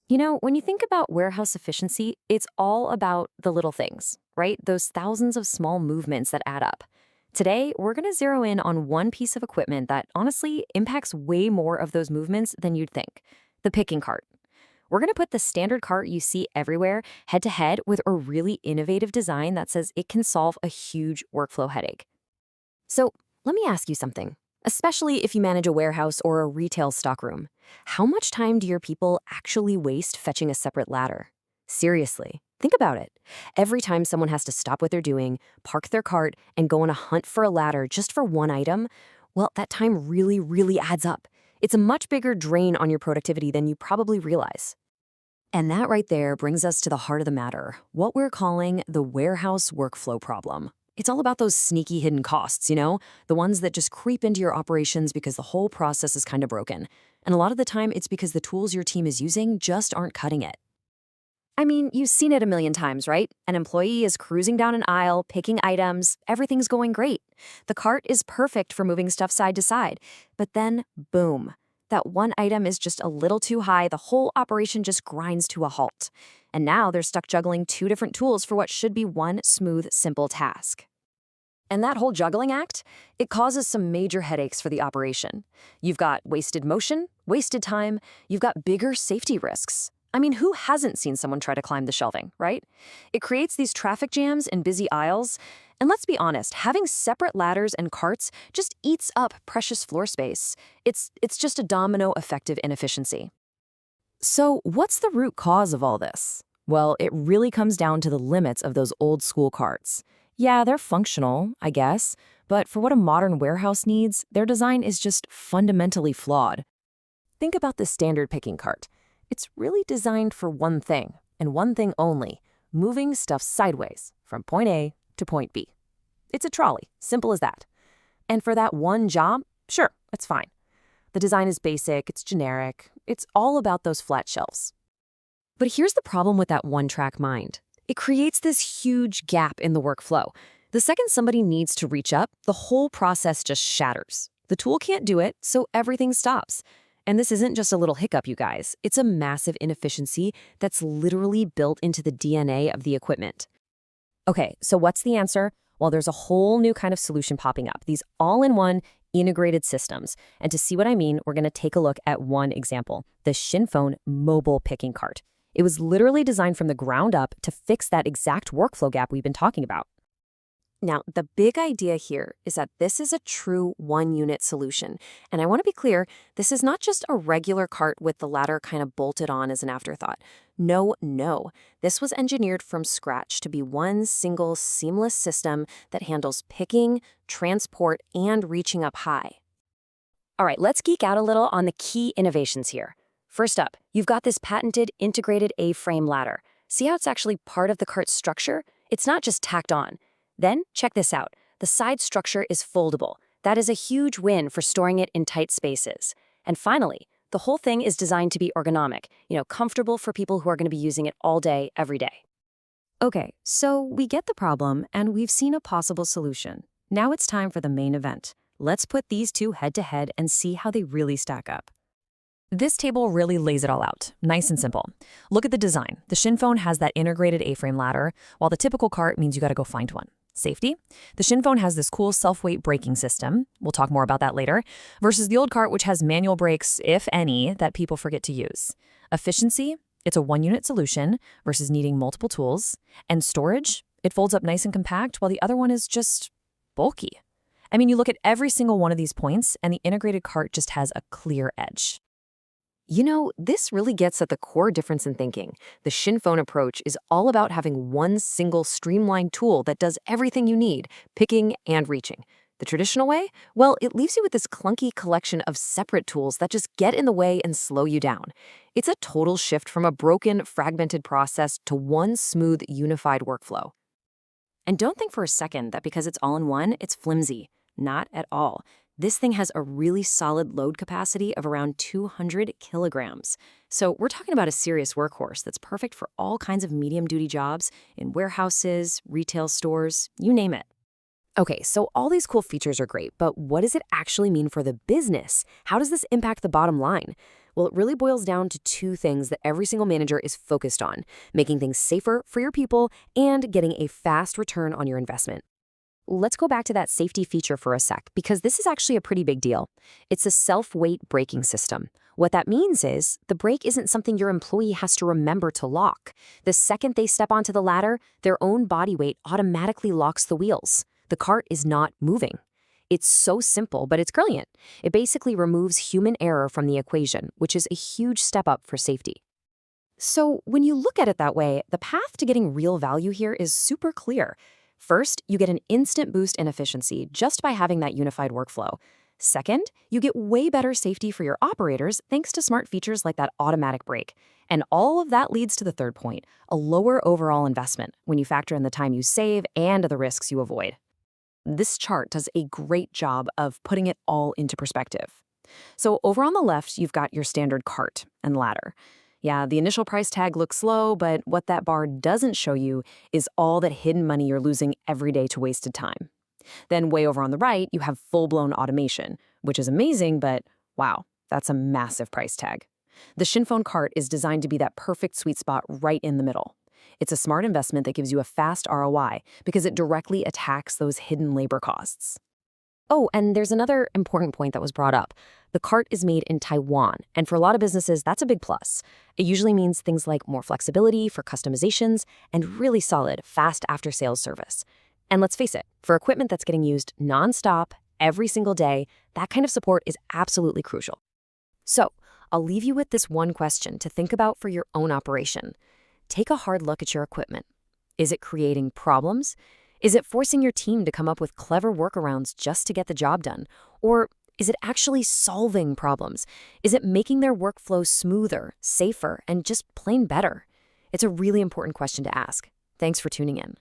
When you think about warehouse efficiency, it's all about the little things, right? Those thousands of small movements that add up. Today, we're going to zero in on one piece of equipment that honestly impacts way more of those movements than you'd think: the picking cart. We're going to put the standard cart you see everywhere head to head with a really innovative design that says it can solve a huge workflow headache. So, let me ask you something, especially if you manage a warehouse or a retail stockroom. How much time do your people actually waste fetching a separate ladder? Seriously, think about it. Every time someone has to stop what they're doing, park their cart, and go on a hunt for a ladder just for one item, well, that time really, really adds up. It's a much bigger drain on your productivity than you probably realize. And that right there brings us to the heart of the matter, what we're calling the warehouse workflow problem. It's all about those sneaky hidden costs, the ones that just creep into your operations because the whole process is kind of broken. And a lot of the time, it's because the tools your team is using just aren't cutting it. I mean, you've seen it a million times, right? An employee is cruising down an aisle, picking items, everything's going great. The cart is perfect for moving stuff side to side. But then, boom, that one item is just a little too high, the whole operation just grinds to a halt. And now they're stuck juggling two different tools for what should be one smooth, simple task. And that whole juggling act, it causes some major headaches for the operation. You've got wasted motion, wasted time, you've got bigger safety risks. I mean, who hasn't seen someone try to climb the shelving, right? It creates these traffic jams and busy aisles. And let's be honest, having separate ladders and carts just eats up precious floor space. It's just a domino effect of inefficiency. So, what's the root cause of all this? Well, it really comes down to the limits of those old school carts. Yeah, they're functional, I guess, but for what a modern warehouse needs, their design is just fundamentally flawed. Think about the standard picking cart. It's really designed for one thing, and one thing only: moving stuff sideways from point A to point B. It's a trolley, simple as that. And for that one job, sure, it's fine. The design is basic, it's generic, it's all about those flat shelves. But here's the problem with that one-track mind. It creates this huge gap in the workflow. The second somebody needs to reach up, the whole process just shatters. The tool can't do it, so everything stops. And this isn't just a little hiccup, you guys. It's a massive inefficiency that's literally built into the DNA of the equipment. Okay, so what's the answer? Well, there's a whole new kind of solution popping up, these all-in-one integrated systems. And to see what I mean, we're going to take a look at one example, the ShinPhone mobile picking cart. It was literally designed from the ground up to fix that exact workflow gap we've been talking about. Now, the big idea here is that this is a true one-unit solution. And I want to be clear, this is not just a regular cart with the ladder kind of bolted on as an afterthought. No, no. This was engineered from scratch to be one single seamless system that handles picking, transport, and reaching up high. All right, let's geek out a little on the key innovations here. First up, you've got this patented integrated A-frame ladder. See how it's actually part of the cart's structure? It's not just tacked on. Then, check this out. The side structure is foldable. That is a huge win for storing it in tight spaces. And finally, the whole thing is designed to be ergonomic, comfortable for people who are going to be using it all day, every day. Okay, so we get the problem, and we've seen a possible solution. Now it's time for the main event. Let's put these two head-to-head and see how they really stack up. This table really lays it all out, nice and simple. Look at the design. The ShinPhone has that integrated A-frame ladder, while the typical cart means you got to go find one. Safety. The ShinPhone has this cool self-weight braking system. We'll talk more about that later. Versus the old cart, which has manual brakes, if any, that people forget to use. Efficiency. It's a one-unit solution versus needing multiple tools. And storage. It folds up nice and compact, while the other one is just bulky. I mean, you look at every single one of these points, and the integrated cart just has a clear edge. This really gets at the core difference in thinking. The ShinPhone approach is all about having one single streamlined tool that does everything you need, picking and reaching. The traditional way? Well, it leaves you with this clunky collection of separate tools that just get in the way and slow you down. It's a total shift from a broken, fragmented process to one smooth, unified workflow. And don't think for a second that because it's all in one, it's flimsy. Not at all. This thing has a really solid load capacity of around 200 kilograms. So we're talking about a serious workhorse that's perfect for all kinds of medium-duty jobs in warehouses, retail stores, you name it. Okay, so all these cool features are great, but what does it actually mean for the business? How does this impact the bottom line? Well, it really boils down to two things that every single manager is focused on: making things safer for your people and getting a fast return on your investment. Let's go back to that safety feature for a sec, because this is actually a pretty big deal. It's a self-weight braking system. What that means is the brake isn't something your employee has to remember to lock. The second they step onto the ladder, their own body weight automatically locks the wheels. The cart is not moving. It's so simple, but it's brilliant. It basically removes human error from the equation, which is a huge step up for safety. So when you look at it that way, the path to getting real value here is super clear. First, you get an instant boost in efficiency just by having that unified workflow. Second, you get way better safety for your operators thanks to smart features like that automatic brake. And all of that leads to the third point, a lower overall investment when you factor in the time you save and the risks you avoid. This chart does a great job of putting it all into perspective. So over on the left, you've got your standard cart and ladder. Yeah, the initial price tag looks low, but what that bar doesn't show you is all that hidden money you're losing every day to wasted time. Then way over on the right, you have full-blown automation, which is amazing, but wow, that's a massive price tag. The Shinphone cart is designed to be that perfect sweet spot right in the middle. It's a smart investment that gives you a fast ROI because it directly attacks those hidden labor costs. Oh, and there's another important point that was brought up. The cart is made in Taiwan, and for a lot of businesses, that's a big plus. It usually means things like more flexibility for customizations and really solid, fast after-sales service. And let's face it, for equipment that's getting used nonstop, every single day, that kind of support is absolutely crucial. So, I'll leave you with this one question to think about for your own operation. Take a hard look at your equipment. Is it creating problems? Is it forcing your team to come up with clever workarounds just to get the job done? Or is it actually solving problems? Is it making their workflow smoother, safer, and just plain better? It's a really important question to ask. Thanks for tuning in.